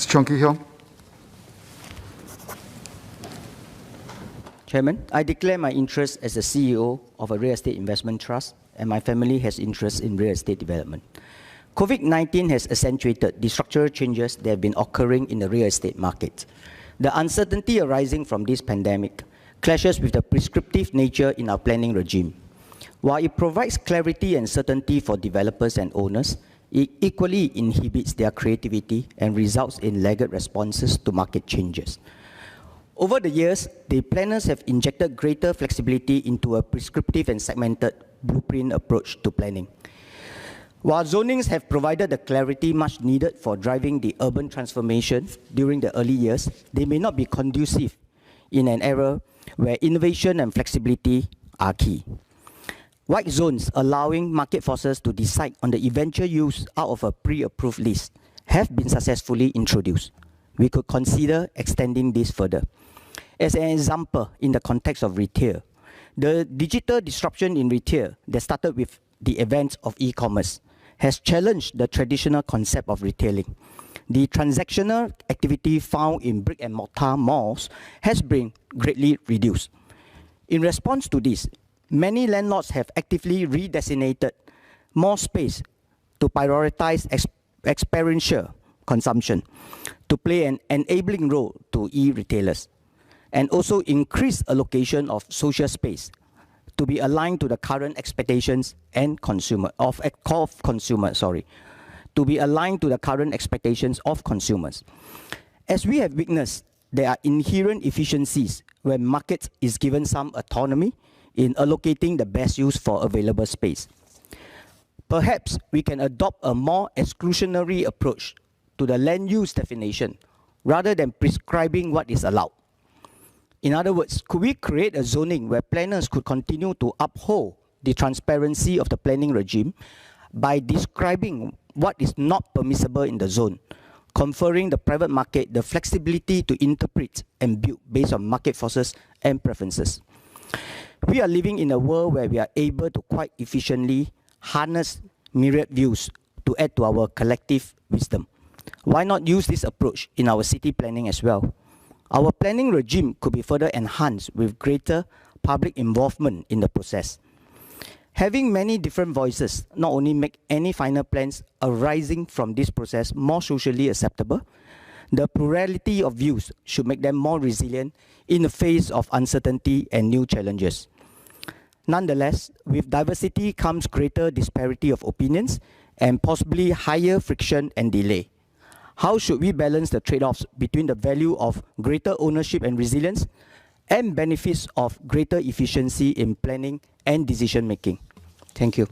Mr. Chong Kee Hiong. Chairman, I declare my interest as the CEO of a real estate investment trust, and my family has interest in real estate development. COVID-19 has accentuated the structural changes that have been occurring in the real estate market. The uncertainty arising from this pandemic clashes with the prescriptive nature in our planning regime. While it provides clarity and certainty for developers and owners, it equally inhibits their creativity and results in laggard responses to market changes. Over the years, the planners have injected greater flexibility into a prescriptive and segmented blueprint approach to planning. While zonings have provided the clarity much needed for driving the urban transformation during the early years, they may not be conducive in an era where innovation and flexibility are key. White zones allowing market forces to decide on the eventual use out of a pre-approved list have been successfully introduced. We could consider extending this further. As an example, in the context of retail, the digital disruption in retail that started with the advent of e-commerce has challenged the traditional concept of retailing. The transactional activity found in brick-and-mortar malls has been greatly reduced. In response to this, many landlords have actively redesignated more space to prioritize experiential consumption, to play an enabling role to e-retailers, and also increase allocation of social space to be aligned to the current expectations and to be aligned to the current expectations of consumers. As we have witnessed, there are inherent efficiencies when market is given some autonomy in allocating the best use for available space. Perhaps we can adopt a more exclusionary approach to the land use definition rather than prescribing what is allowed. In other words, could we create a zoning where planners could continue to uphold the transparency of the planning regime by describing what is not permissible in the zone, conferring the private market the flexibility to interpret and build based on market forces and preferences? We are living in a world where we are able to quite efficiently harness myriad views to add to our collective wisdom. Why not use this approach in our city planning as well? Our planning regime could be further enhanced with greater public involvement in the process. Having many different voices not only make any final plans arising from this process more socially acceptable, the plurality of views should make them more resilient in the face of uncertainty and new challenges. Nonetheless, with diversity comes greater disparity of opinions and possibly higher friction and delay. How should we balance the trade-offs between the value of greater ownership and resilience and benefits of greater efficiency in planning and decision-making? Thank you.